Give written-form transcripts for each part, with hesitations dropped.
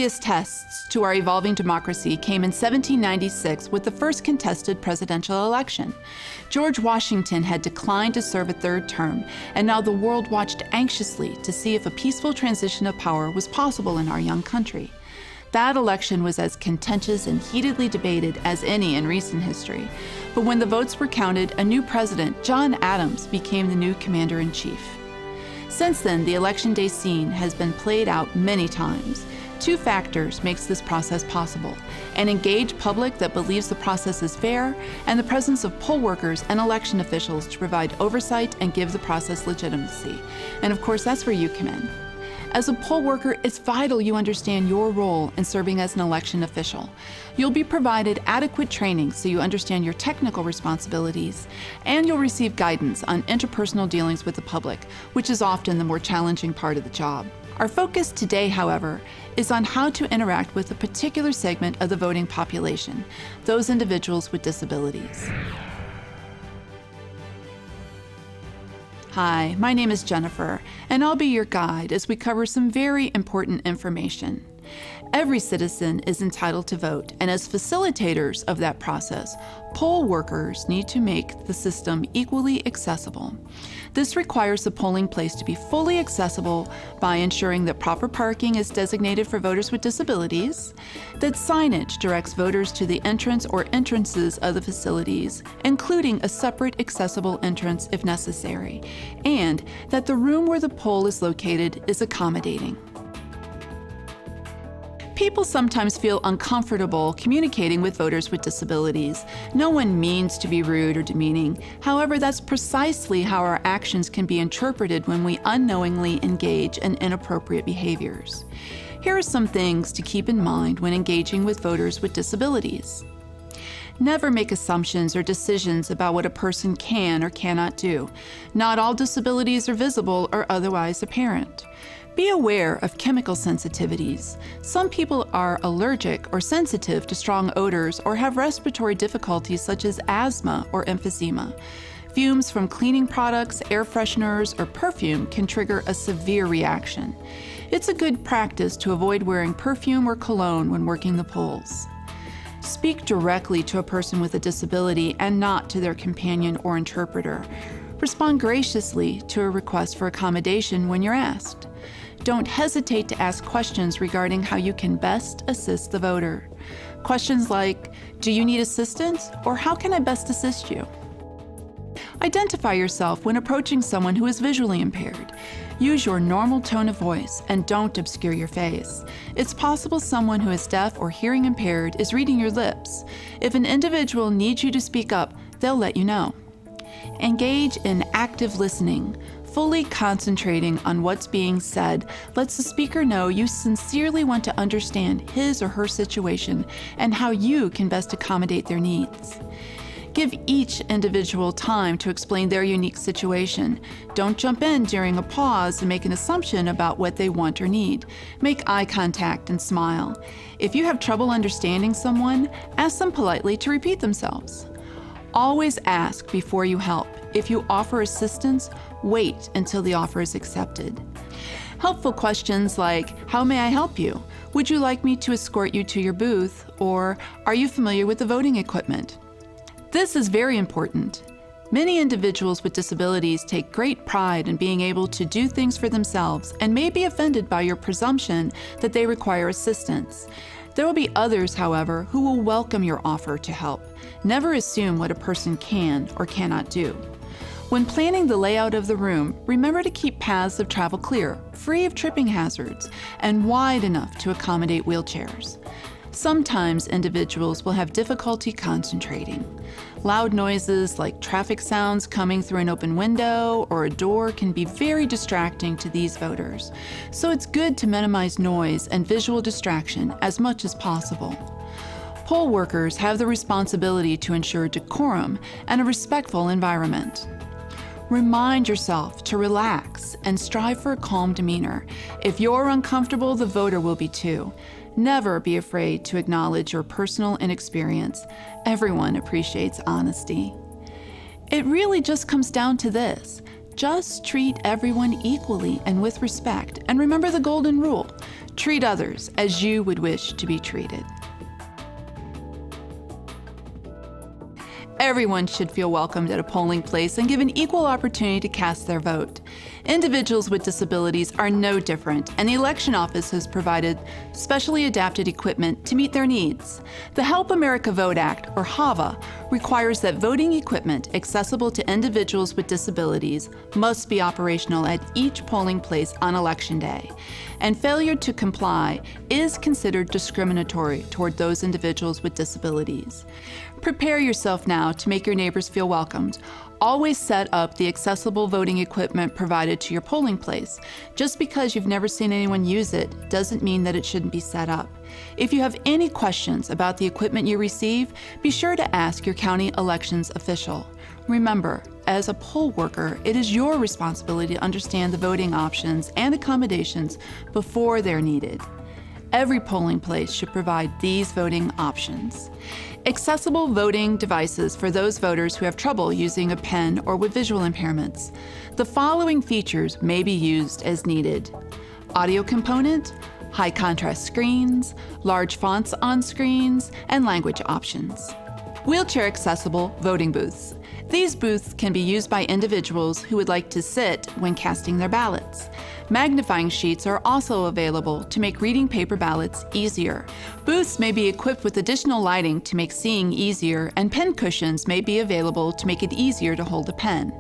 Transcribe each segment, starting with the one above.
earliest tests to our evolving democracy came in 1796 with the first contested presidential election. George Washington had declined to serve a third term, and now the world watched anxiously to see if a peaceful transition of power was possible in our young country. That election was as contentious and heatedly debated as any in recent history. But when the votes were counted, a new president, John Adams, became the new commander-in-chief. Since then, the election day scene has been played out many times. Two factors makes this process possible: an engaged public that believes the process is fair, and the presence of poll workers and election officials to provide oversight and give the process legitimacy. And of course, that's where you come in. As a poll worker, it's vital you understand your role in serving as an election official. You'll be provided adequate training so you understand your technical responsibilities, and you'll receive guidance on interpersonal dealings with the public, which is often the more challenging part of the job. Our focus today, however, is on how to interact with a particular segment of the voting population, those individuals with disabilities. Hi, my name is Jennifer, and I'll be your guide as we cover some very important information. Every citizen is entitled to vote, and as facilitators of that process, poll workers need to make the system equally accessible. This requires the polling place to be fully accessible by ensuring that proper parking is designated for voters with disabilities, that signage directs voters to the entrance or entrances of the facilities, including a separate accessible entrance if necessary, and that the room where the poll is located is accommodating. People sometimes feel uncomfortable communicating with voters with disabilities. No one means to be rude or demeaning. However, that's precisely how our actions can be interpreted when we unknowingly engage in inappropriate behaviors. Here are some things to keep in mind when engaging with voters with disabilities. Never make assumptions or decisions about what a person can or cannot do. Not all disabilities are visible or otherwise apparent. Be aware of chemical sensitivities. Some people are allergic or sensitive to strong odors or have respiratory difficulties such as asthma or emphysema. Fumes from cleaning products, air fresheners, or perfume can trigger a severe reaction. It's a good practice to avoid wearing perfume or cologne when working the polls. Speak directly to a person with a disability and not to their companion or interpreter. Respond graciously to a request for accommodation when you're asked. Don't hesitate to ask questions regarding how you can best assist the voter. Questions like, "Do you need assistance?" or "How can I best assist you?" Identify yourself when approaching someone who is visually impaired. Use your normal tone of voice and don't obscure your face. It's possible someone who is deaf or hearing impaired is reading your lips. If an individual needs you to speak up, they'll let you know. Engage in active listening. Fully concentrating on what's being said lets the speaker know you sincerely want to understand his or her situation and how you can best accommodate their needs. Give each individual time to explain their unique situation. Don't jump in during a pause and make an assumption about what they want or need. Make eye contact and smile. If you have trouble understanding someone, ask them politely to repeat themselves. Always ask before you help. If you offer assistance, wait until the offer is accepted. Helpful questions like, "How may I help you? Would you like me to escort you to your booth?" or "Are you familiar with the voting equipment?" This is very important. Many individuals with disabilities take great pride in being able to do things for themselves and may be offended by your presumption that they require assistance. There will be others, however, who will welcome your offer to help. Never assume what a person can or cannot do. When planning the layout of the room, remember to keep paths of travel clear, free of tripping hazards, and wide enough to accommodate wheelchairs. Sometimes individuals will have difficulty concentrating. Loud noises like traffic sounds coming through an open window or a door can be very distracting to these voters, so it's good to minimize noise and visual distraction as much as possible. Poll workers have the responsibility to ensure decorum and a respectful environment. Remind yourself to relax and strive for a calm demeanor. If you're uncomfortable, the voter will be too. Never be afraid to acknowledge your personal inexperience. Everyone appreciates honesty. It really just comes down to this. Just treat everyone equally and with respect, and remember the golden rule: treat others as you would wish to be treated. Everyone should feel welcomed at a polling place and given equal opportunity to cast their vote. Individuals with disabilities are no different, and the election office has provided specially adapted equipment to meet their needs. The Help America Vote Act, or HAVA, requires that voting equipment accessible to individuals with disabilities must be operational at each polling place on Election Day, and failure to comply is considered discriminatory toward those individuals with disabilities. Prepare yourself now to make your neighbors feel welcomed. Always set up the accessible voting equipment provided to your polling place. Just because you've never seen anyone use it doesn't mean that it shouldn't be set up. If you have any questions about the equipment you receive, be sure to ask your county elections official. Remember, as a poll worker, it is your responsibility to understand the voting options and accommodations before they're needed. Every polling place should provide these voting options. Accessible voting devices for those voters who have trouble using a pen or with visual impairments. The following features may be used as needed: audio component, high contrast screens, large fonts on screens, and language options. Wheelchair accessible voting booths. These booths can be used by individuals who would like to sit when casting their ballots. Magnifying sheets are also available to make reading paper ballots easier. Booths may be equipped with additional lighting to make seeing easier, and pen cushions may be available to make it easier to hold a pen.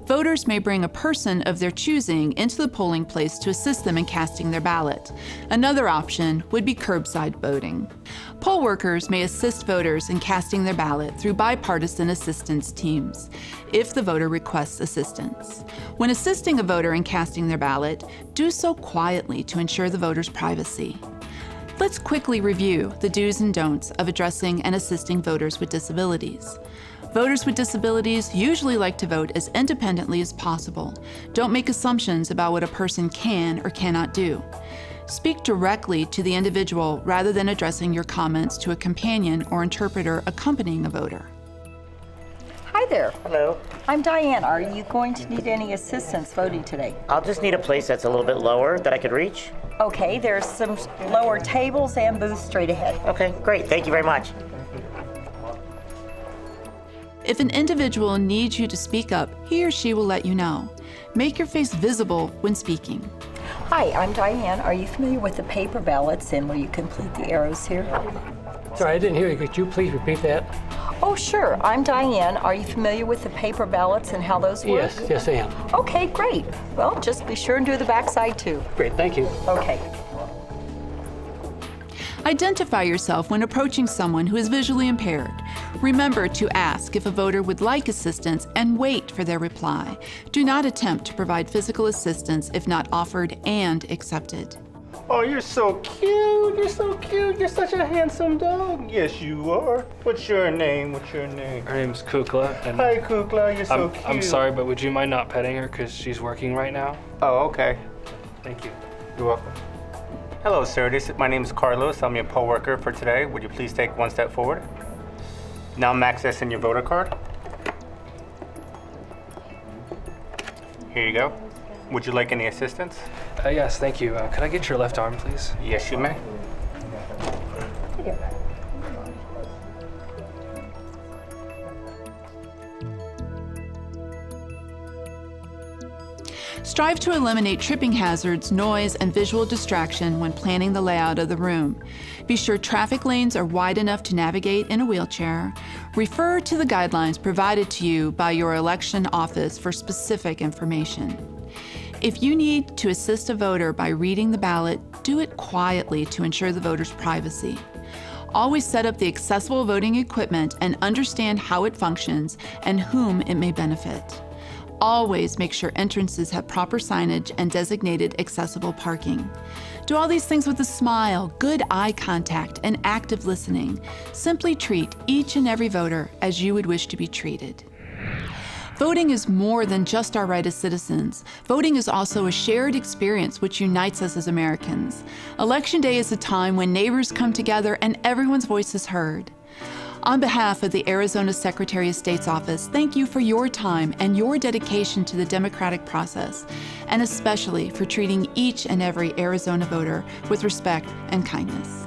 Voters may bring a person of their choosing into the polling place to assist them in casting their ballot. Another option would be curbside voting. Poll workers may assist voters in casting their ballot through bipartisan assistance teams, if the voter requests assistance. When assisting a voter in casting their ballot, do so quietly to ensure the voter's privacy. Let's quickly review the do's and don'ts of addressing and assisting voters with disabilities. Voters with disabilities usually like to vote as independently as possible. Don't make assumptions about what a person can or cannot do. Speak directly to the individual rather than addressing your comments to a companion or interpreter accompanying a voter. Hi there. Hello. I'm Diane. Are you going to need any assistance voting today? I'll just need a place that's a little bit lower that I could reach. Okay, there's some lower tables and booths straight ahead. Okay, great. Thank you very much. If an individual needs you to speak up, he or she will let you know. Make your face visible when speaking. Hi, I'm Diane. Are you familiar with the paper ballots and where you complete the arrows here? Sorry, I didn't hear you. Could you please repeat that? Oh, sure. I'm Diane. Are you familiar with the paper ballots and how those work? Yes, I am. Okay, great. Well, just be sure and do the backside too. Great, thank you. Okay. Identify yourself when approaching someone who is visually impaired. Remember to ask if a voter would like assistance and wait for their reply. Do not attempt to provide physical assistance if not offered and accepted. Oh, you're so cute. You're so cute. You're such a handsome dog. Yes, you are. What's your name? What's your name? Her name's Kukla. And Hi, Kukla. You're so cute. I'm sorry, but would you mind not petting her because she's working right now? Oh, okay. Thank you. You're welcome. Hello, sir. My name is Carlos. I'm your poll worker for today. Would you please take one step forward? Now I'm accessing your voter card. Here you go. Would you like any assistance? Yes, thank you. Could I get your left arm, please? Yes, you may. Strive to eliminate tripping hazards, noise, and visual distraction when planning the layout of the room. Be sure traffic lanes are wide enough to navigate in a wheelchair. Refer to the guidelines provided to you by your election office for specific information. If you need to assist a voter by reading the ballot, do it quietly to ensure the voter's privacy. Always set up the accessible voting equipment and understand how it functions and whom it may benefit. Always make sure entrances have proper signage and designated accessible parking. Do all these things with a smile, good eye contact, and active listening. Simply treat each and every voter as you would wish to be treated. Voting is more than just our right as citizens. Voting is also a shared experience which unites us as Americans. Election Day is a time when neighbors come together and everyone's voice is heard. On behalf of the Arizona Secretary of State's office, thank you for your time and your dedication to the democratic process, and especially for treating each and every Arizona voter with respect and kindness.